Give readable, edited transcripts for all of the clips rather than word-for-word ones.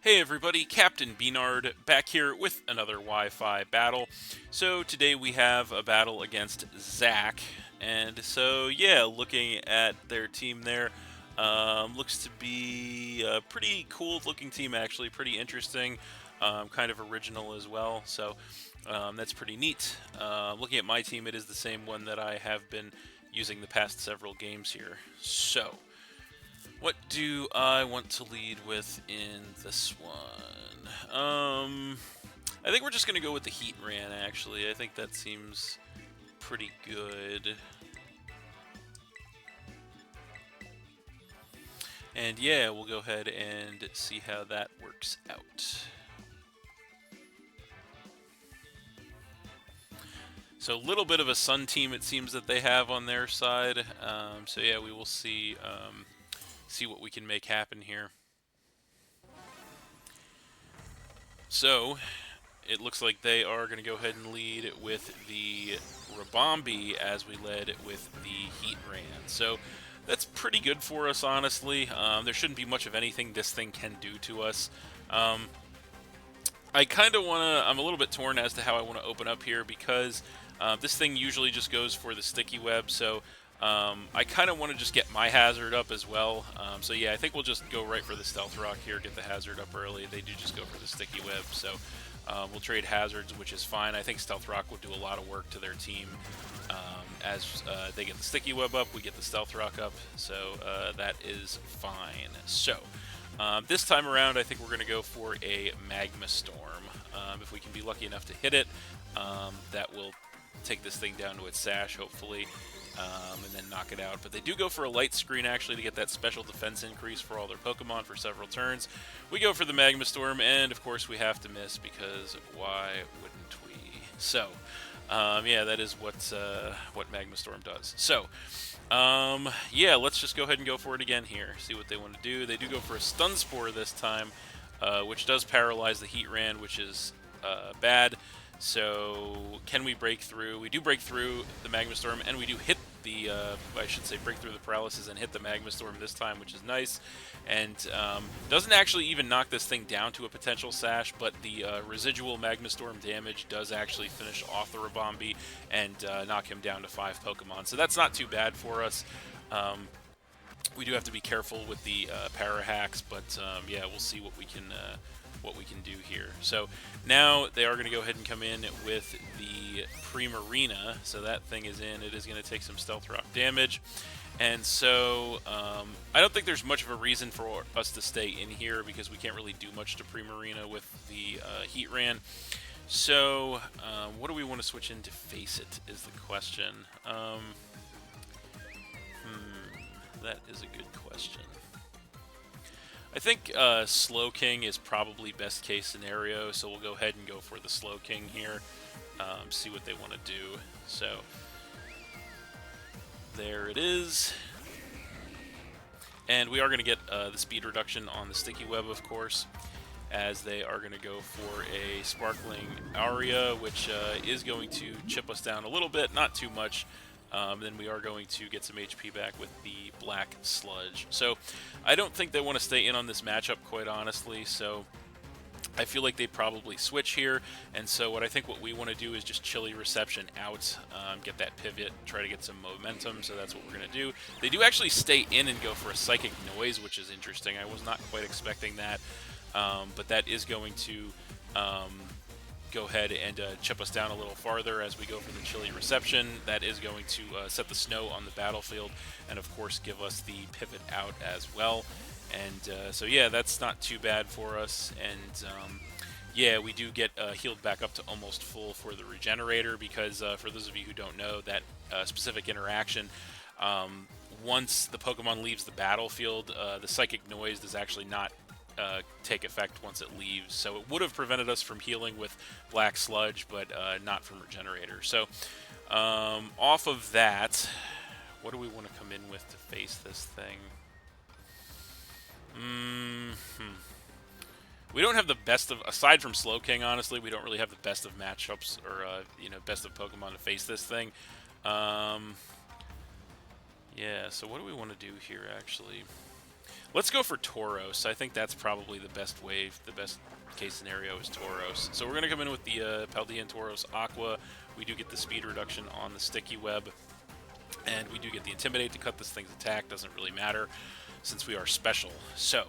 Hey everybody, Captain B-Nard back here with another Wi-Fi battle. So today we have a battle against Zach, and so yeah, looking at their team there, looks to be a pretty cool looking team actually, pretty interesting, kind of original as well, so that's pretty neat. Looking at my team, it is the same one that I have been using the past several games here. So, what do I want to lead with in this one? I think we're just going to go with the Heat Ran, actually. I think that seems pretty good. And yeah, we'll go ahead and see how that works out. So a little bit of a Sun team it seems that they have on their side. So yeah, we will see see what we can make happen here. So it looks like they are going to go ahead and lead with the Rabombi as we led with the Heat Ran. So that's pretty good for us, honestly. There shouldn't be much of anything this thing can do to us. I kind of want to, I'm a little bit torn as to how I want to open up here because this thing usually just goes for the sticky web, so I kind of want to just get my hazard up as well. So yeah, I think we'll just go right for the Stealth Rock here, get the hazard up early. They do just go for the sticky web, so we'll trade hazards, which is fine. I think Stealth Rock will do a lot of work to their team. As they get the sticky web up, we get the Stealth Rock up, so that is fine. So this time around, I think we're going to go for a Magma Storm. If we can be lucky enough to hit it, that will take this thing down to its sash, hopefully, and then knock it out. But they do go for a Light Screen, actually, to get that special defense increase for all their Pokemon for several turns. We go for the Magma Storm, and of course we have to miss, because why wouldn't we? So, yeah, that is what Magma Storm does. So, yeah, let's just go ahead and go for it again here. See what they want to do. They do go for a Stun Spore this time, which does paralyze the Heat Ran, which is bad. So, can we break through? We do break through the Magma Storm, and we do hit the, I should say, break through the Paralysis and hit the Magma Storm this time, which is nice. And doesn't actually even knock this thing down to a potential sash, but the residual Magma Storm damage does actually finish off the Rabombi and knock him down to 5 Pokemon. So that's not too bad for us. We do have to be careful with the para hacks, but yeah, we'll see what we can do here. So now they are going to go ahead and come in with the Primarina. So that thing is in. It is going to take some Stealth Rock damage. And so I don't think there's much of a reason for us to stay in here because we can't really do much to Primarina with the Heat Ran. So what do we want to switch in to face it is the question. That is a good question. I think Slow King is probably best case scenario, so we'll go ahead and go for the Slow King here. See what they want to do. So there it is. And we are going to get the speed reduction on the Sticky Web, of course, as they are going to go for a Sparkling Aria, which is going to chip us down a little bit, not too much. Then we are going to get some HP back with the Black Sludge. So I don't think they want to stay in on this matchup, quite honestly, so I feel like they probably switch here, and so what we want to do is just Chilly Reception out, get that pivot, try to get some momentum, so that's what we're going to do. They do actually stay in and go for a Psychic Noise, which is interesting. I was not quite expecting that, but that is going to go ahead and chip us down a little farther as we go for the Chilly Reception. That is going to set the snow on the battlefield and of course give us the pivot out as well. And so yeah, that's not too bad for us. And yeah, we do get healed back up to almost full for the Regenerator because for those of you who don't know, that specific interaction, once the Pokemon leaves the battlefield, the Psychic Noise does actually not take effect once it leaves. So it would have prevented us from healing with Black Sludge, but not from Regenerator. So off of that, what do we want to come in with to face this thing? We don't have the best of, aside from Slow King, honestly, we don't really have the best of matchups or, you know, best of Pokemon to face this thing. Yeah, so what do we want to do here, actually? Let's go for Tauros. I think that's probably the best wave. The best case scenario is Tauros. So we're going to come in with the Paldean Tauros Aqua. We do get the speed reduction on the Sticky Web. And we do get the Intimidate to cut this thing's attack. Doesn't really matter since we are special. So,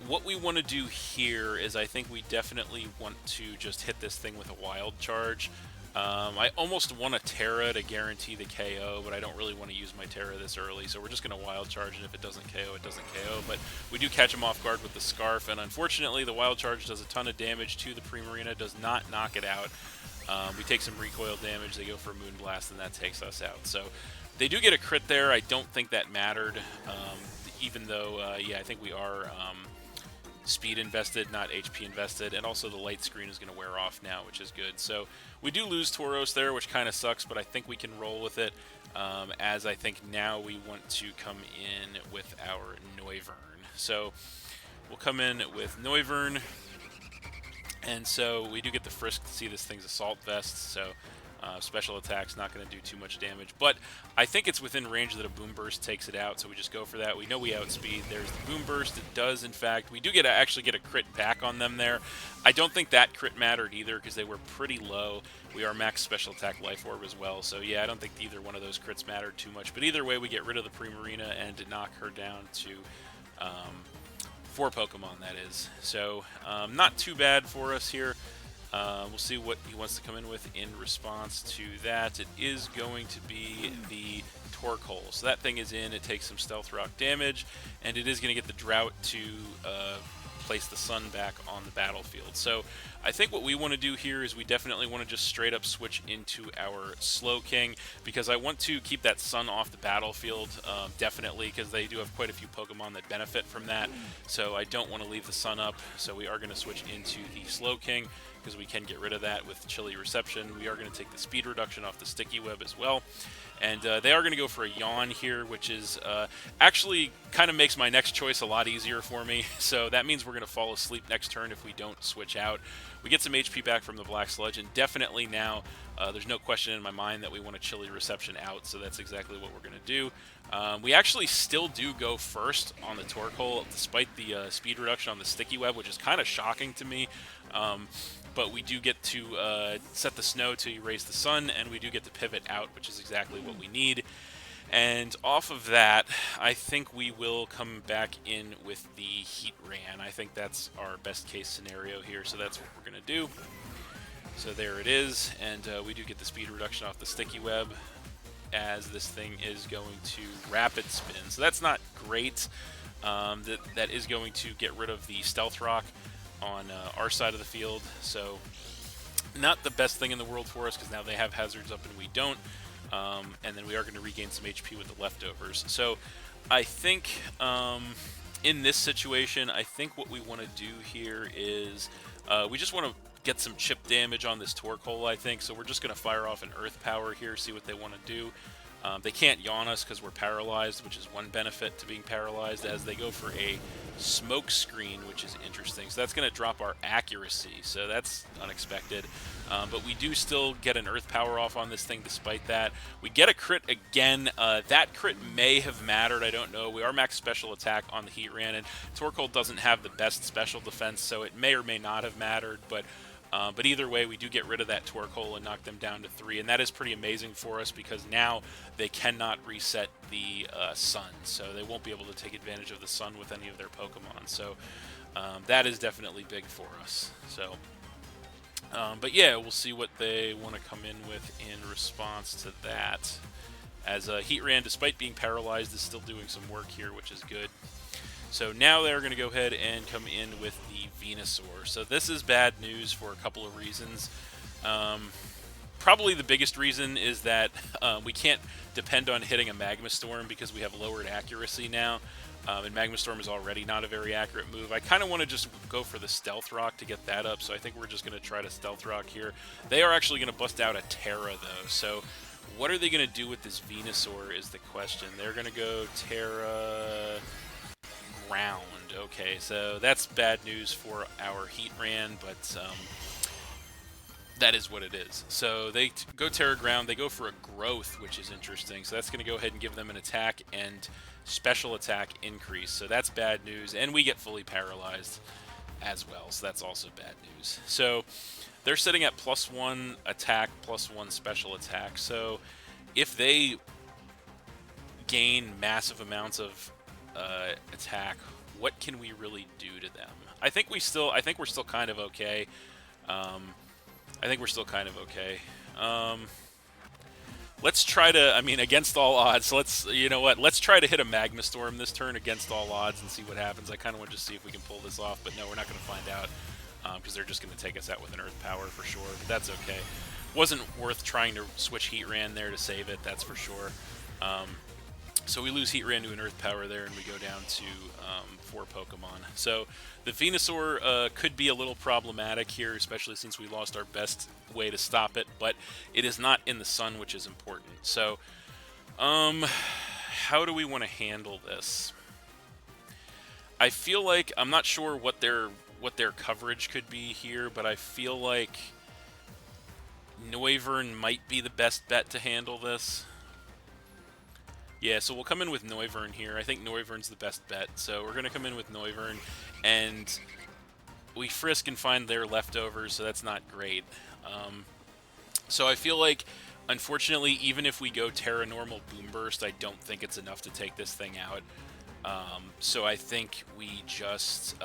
what we want to do here is I think we definitely want to just hit this thing with a Wild Charge. I almost want a Terra to guarantee the KO, but I don't really want to use my Terra this early, so we're just going to Wild Charge, and if it doesn't KO, it doesn't KO. But we do catch him off guard with the Scarf, and unfortunately the Wild Charge does a ton of damage to the Primarina, does not knock it out. We take some recoil damage, they go for Moonblast, and that takes us out. So they do get a crit there. I don't think that mattered, even though, yeah, I think we are speed invested, not HP invested, and also the light screen is going to wear off now, which is good. So we do lose Tauros there, which kind of sucks, but I think we can roll with it, as I think now we want to come in with our Noivern. So we'll come in with Noivern, and so we do get the Frisk to see this thing's Assault Vest, so special attack's not going to do too much damage, but I think it's within range that a Boom Burst takes it out, so we just go for that. We know we outspeed. There's the Boom Burst. It does, in fact. We do actually get a crit back on them there. I don't think that crit mattered either because they were pretty low. We are max special attack Life Orb as well, so yeah, I don't think either one of those crits mattered too much, but either way, we get rid of the Primarina and knock her down to 4 Pokemon, that is. So not too bad for us here. We'll see what he wants to come in with in response to that. It is going to be the Torkoal. So that thing is in. It takes some Stealth Rock damage, and it is going to get the Drought to place the Sun back on the battlefield. So I think what we want to do here is we definitely want to just straight up switch into our Slowking, because I want to keep that Sun off the battlefield, definitely, because they do have quite a few Pokemon that benefit from that. So I don't want to leave the Sun up, so we are going to switch into the Slowking, because we can get rid of that with Chilly Reception. We are going to take the speed reduction off the Sticky Web as well. And they are going to go for a Yawn here, which is actually kind of makes my next choice a lot easier for me. So that means we're going to fall asleep next turn if we don't switch out. We get some HP back from the Black Sludge, and definitely now there's no question in my mind that we want a Chilly Reception out, so that's exactly what we're going to do. We actually still do go first on the Torkoal, despite the speed reduction on the Sticky Web, which is kind of shocking to me. But we do get to set the Snow to erase the Sun, and we do get to pivot out, which is exactly what we need. And off of that, I think we will come back in with the Heatran. I think that's our best case scenario here, so that's what we're going to do. So there it is, and we do get the speed reduction off the Sticky Web, as this thing is going to Rapid Spin. So that's not great. That is going to get rid of the Stealth Rock on our side of the field, so not the best thing in the world for us, because now they have hazards up and we don't, and then we are going to regain some HP with the leftovers. So I think in this situation, I think what we want to do here is we just want to get some chip damage on this Torkoal, I think, so we're just going to fire off an Earth Power here, see what they want to do. They can't Yawn us because we're paralyzed, which is one benefit to being paralyzed, as they go for a Smoke Screen, which is interesting. So that's going to drop our accuracy, so that's unexpected. But we do still get an Earth Power off on this thing despite that. We get a crit again. That crit may have mattered, I don't know. We are max special attack on the Heatran, and Torkoal doesn't have the best special defense, so it may or may not have mattered, but either way, we do get rid of that Torkoal and knock them down to 3, and that is pretty amazing for us because now they cannot reset the Sun, so they won't be able to take advantage of the Sun with any of their Pokemon. So that is definitely big for us. So, but yeah, we'll see what they want to come in with in response to that. As Heatran, despite being paralyzed, is still doing some work here, which is good. So now they're going to go ahead and come in with the Venusaur. So this is bad news for a couple of reasons. Probably the biggest reason is that we can't depend on hitting a Magma Storm because we have lowered accuracy now. And Magma Storm is already not a very accurate move. I kind of want to just go for the Stealth Rock to get that up, so I think we're just going to try to Stealth Rock here. They are actually going to bust out a Terra, though. So what are they going to do with this Venusaur is the question. They're going to go Terra... Ground. Okay, so that's bad news for our Heatran, but that is what it is. So they go Terra Ground. They go for a Growth, which is interesting. So that's going to go ahead and give them an attack and special attack increase. So that's bad news. And we get fully paralyzed as well. So that's also bad news. So they're sitting at +1 attack, +1 special attack. So if they gain massive amounts of attack, what can we really do to them? I think we're still kind of okay. I think we're still kind of okay. Let's try to, I mean, against all odds, you know what, let's try to hit a Magma Storm this turn against all odds and see what happens. I kind of want to just see if we can pull this off, but no, we're not going to find out, because they're just going to take us out with an Earth Power for sure, but that's okay. Wasn't worth trying to switch Heat Ran there to save it, that's for sure. So we lose Heat Ran to an Earth Power there, and we go down to 4 Pokemon. So the Venusaur could be a little problematic here, especially since we lost our best way to stop it, but it is not in the sun, which is important. So, how do we want to handle this? I feel like, I'm not sure what their coverage could be here, but I feel like Noivern might be the best bet to handle this. Yeah, so we'll come in with Noivern here. I think Noivern's the best bet. So we're going to come in with Noivern, and we frisk and find their leftovers, so that's not great. So I feel like, unfortunately, even if we go Terra Normal Boom Burst, I don't think it's enough to take this thing out. So I think we just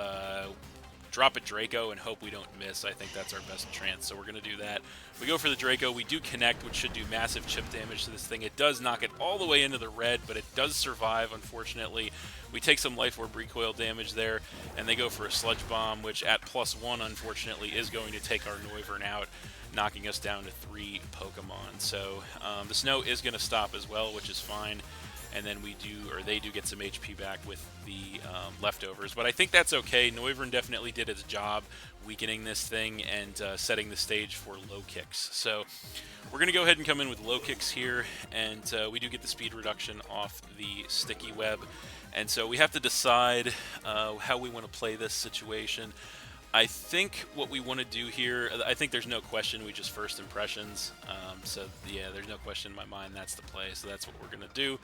drop a Draco and hope we don't miss. I think that's our best chance, so we're going to do that. We go for the Draco. We do connect, which should do massive chip damage to this thing. It does knock it all the way into the red, but it does survive, unfortunately. We take some Life Orb recoil damage there, and they go for a Sludge Bomb, which at +1, unfortunately, is going to take our Noivern out, knocking us down to 3 Pokemon. So the snow is going to stop as well, which is fine. And then they do get some HP back with the leftovers. But I think that's okay. Noivern definitely did its job weakening this thing and setting the stage for low kicks. So we're going to go ahead and come in with low kicks here, and we do get the speed reduction off the Sticky Web. And so we have to decide how we want to play this situation. I think what we want to do here, I think there's no question we just first impressions. So yeah, there's no question in my mind that's the play. So that's what we're going to do.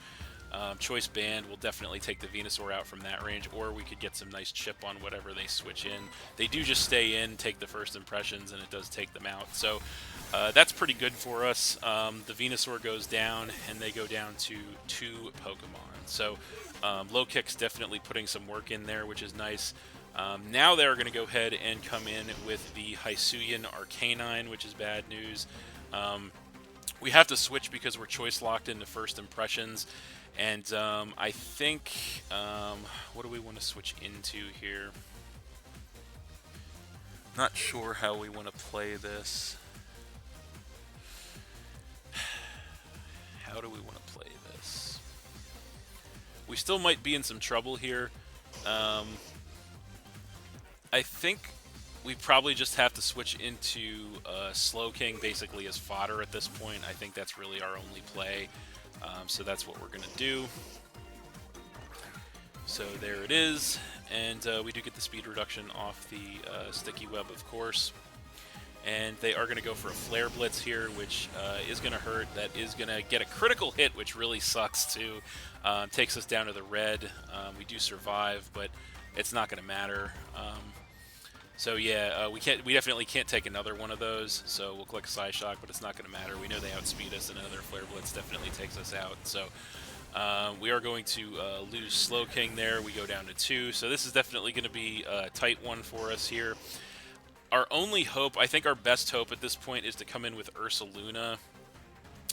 Choice Band will definitely take the Venusaur out from that range, or we could get some nice chip on whatever they switch in. They do just stay in, take the first impressions, and it does take them out. So that's pretty good for us. The Venusaur goes down, and they go down to 2 Pokemon. So low kick's definitely putting some work in there, which is nice. Now they're going to go ahead and come in with the Hisuian Arcanine, which is bad news. We have to switch because we're choice locked into first impressions. And I think, what do we want to switch into here? Not sure how we want to play this. How do we want to play this? We still might be in some trouble here. I think we probably just have to switch into Slowking basically as fodder at this point. I think that's really our only play. So that's what we're going to do. So there it is, and we do get the speed reduction off the Sticky Web, of course. And they are going to go for a Flare Blitz here, which is going to hurt. That is going to get a critical hit, which really sucks too. Takes us down to the red. We do survive, but it's not going to matter. So yeah, we definitely can't take another one of those, so we'll click Psyshock, but it's not going to matter. We know they outspeed us, and another Flare Blitz definitely takes us out. So we are going to lose Slowking there. We go down to 2, so this is definitely going to be a tight one for us here. Our only hope, I think our best hope at this point, is to come in with Ursaluna.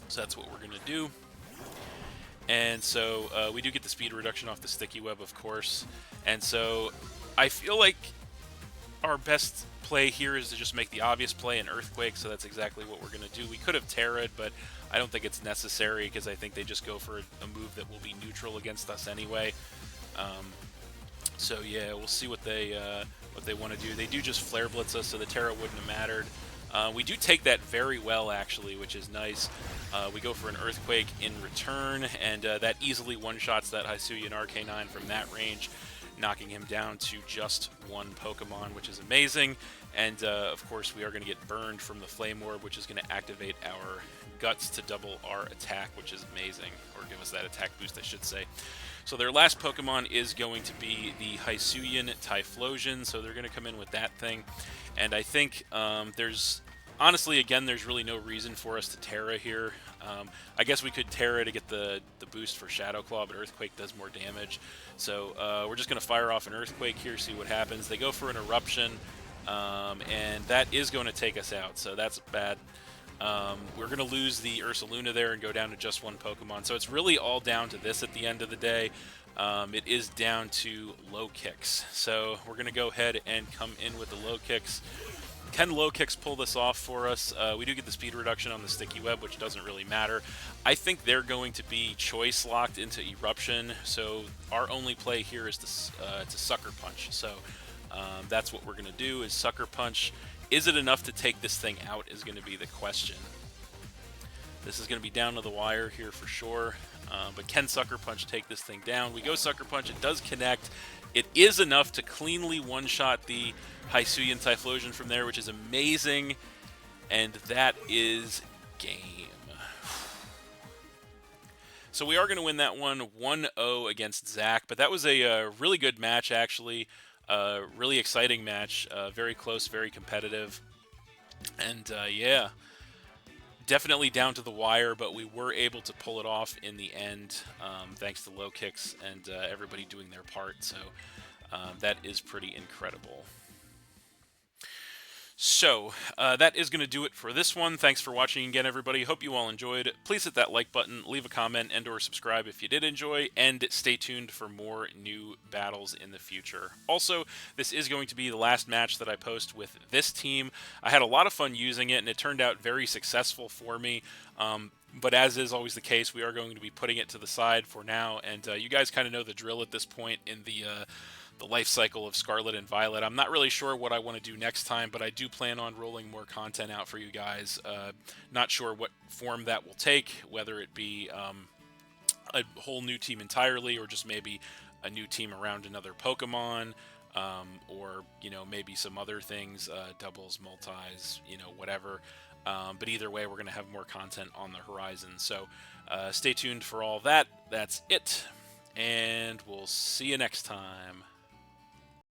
So that's what we're going to do. And so we do get the speed reduction off the Sticky Web, of course. And so I feel like our best play here is to just make the obvious play in Earthquake, so that's exactly what we're going to do. We could have Terra'd, but I don't think it's necessary because I think they just go for a move that will be neutral against us anyway. So yeah, we'll see what they want to do. They do just Flare Blitz us, so the Terra wouldn't have mattered. We do take that very well, actually, which is nice. We go for an Earthquake in return, and that easily one-shots that Hisuian Arcanine from that range. knocking him down to just one Pokemon, which is amazing. And of course, we are going to get burned from the Flame Orb, which is going to activate our Guts to double our attack, which is amazing, or give us that attack boost, I should say. So their last Pokemon is going to be the Hisuian Typhlosion, so they're going to come in with that thing. And I think honestly, again, there's really no reason for us to Terra here. I guess we could Terra to get the boost for Shadow Claw, but Earthquake does more damage. So we're just going to fire off an Earthquake here, see what happens. They go for an Eruption, and that is going to take us out, so that's bad. We're going to lose the Ursaluna there and go down to just one Pokemon. So it's really all down to this at the end of the day. It is down to low kicks. So we're going to go ahead and come in with the low kicks. Can low kicks pull this off for us? We do get the speed reduction on the Sticky Web, which doesn't really matter. I think they're going to be choice locked into Eruption. So our only play here is to Sucker Punch. So that's what we're going to do, is Sucker Punch. Is it enough to take this thing out is going to be the question. This is going to be down to the wire here for sure. But can Sucker Punch take this thing down? We go Sucker Punch. It does connect. It is enough to cleanly one-shot the Hisuian Typhlosion from there, which is amazing. And that is game. So we are going to win that one 1-0 against Zach. But that was a really good match, actually. Really exciting match, very close, very competitive, and yeah, definitely down to the wire, but we were able to pull it off in the end, thanks to low kicks and everybody doing their part, so that is pretty incredible. So, that is going to do it for this one. Thanks for watching again, everybody. Hope you all enjoyed. Please hit that like button, leave a comment, and or subscribe if you did enjoy, and stay tuned for more new battles in the future. Also, this is going to be the last match that I post with this team. I had a lot of fun using it, and it turned out very successful for me. But as is always the case, we are going to be putting it to the side for now, and you guys kind of know the drill at this point in the life cycle of Scarlet and Violet. I'm not really sure what I want to do next time, but I do plan on rolling more content out for you guys. Not sure what form that will take, whether it be a whole new team entirely, or just maybe a new team around another Pokemon, or, you know, maybe some other things, doubles, multis, you know, whatever. But either way, we're going to have more content on the horizon. So stay tuned for all that. That's it, and we'll see you next time.